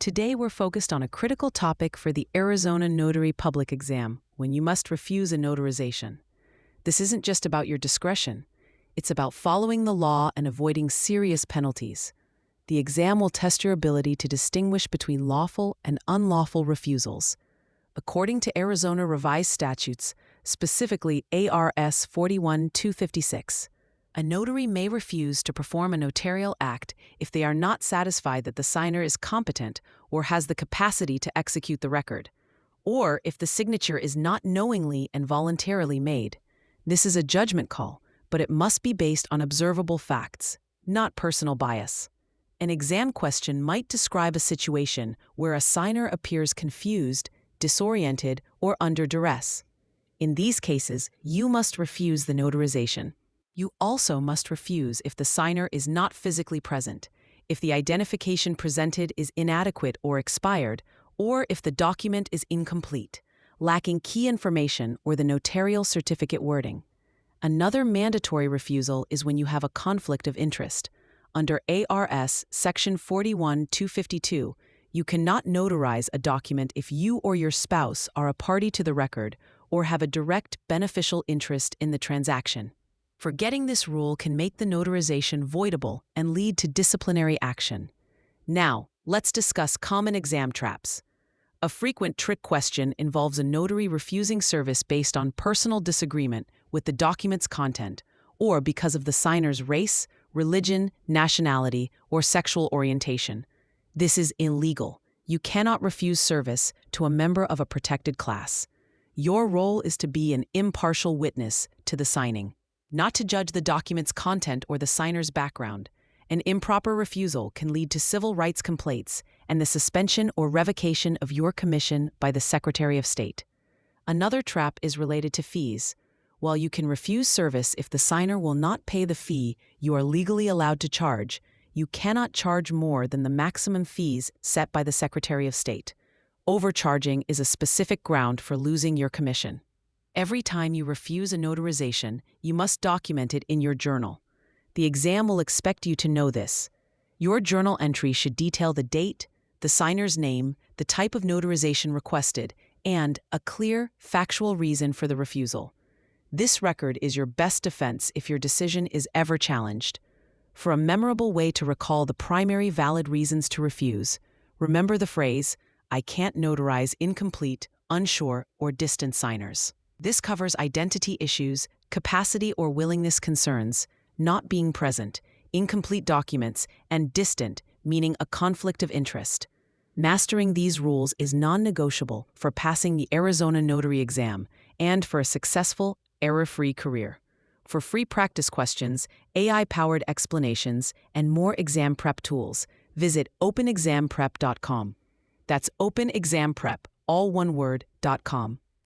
Today we're focused on a critical topic for the Arizona Notary Public Exam, when you must refuse a notarization. This isn't just about your discretion. It's about following the law and avoiding serious penalties. The exam will test your ability to distinguish between lawful and unlawful refusals. According to Arizona revised statutes, specifically A.R.S. 41-256, a notary may refuse to perform a notarial act if they are not satisfied that the signer is competent or has the capacity to execute the record, or if the signature is not knowingly and voluntarily made. This is a judgment call, but it must be based on observable facts, not personal bias. An exam question might describe a situation where a signer appears confused, disoriented, or under duress. In these cases, you must refuse the notarization. You also must refuse if the signer is not physically present, if the identification presented is inadequate or expired, or if the document is incomplete, lacking key information or the notarial certificate wording. Another mandatory refusal is when you have a conflict of interest. Under A.R.S. Section 41-252, you cannot notarize a document if you or your spouse are a party to the record or have a direct beneficial interest in the transaction. Forgetting this rule can make the notarization voidable and lead to disciplinary action. Now, let's discuss common exam traps. A frequent trick question involves a notary refusing service based on personal disagreement with the document's content, or because of the signer's race, religion, nationality, or sexual orientation. This is illegal. You cannot refuse service to a member of a protected class. Your role is to be an impartial witness to the signing, not to judge the document's content or the signer's background. An improper refusal can lead to civil rights complaints and the suspension or revocation of your commission by the Secretary of State. Another trap is related to fees. While you can refuse service if the signer will not pay the fee you are legally allowed to charge, you cannot charge more than the maximum fees set by the Secretary of State. Overcharging is a specific ground for losing your commission. Every time you refuse a notarization, you must document it in your journal. The exam will expect you to know this. Your journal entry should detail the date, the signer's name, the type of notarization requested, and a clear, factual reason for the refusal. This record is your best defense if your decision is ever challenged. For a memorable way to recall the primary valid reasons to refuse, remember the phrase, "I can't notarize incomplete, unsure, or distant signers." This covers identity issues, capacity or willingness concerns, not being present, incomplete documents, and distant, meaning a conflict of interest. Mastering these rules is non-negotiable for passing the Arizona Notary exam and for a successful, error-free career. For free practice questions, AI-powered explanations, and more exam prep tools, visit openexamprep.com. That's openexamprep, all one word, .com.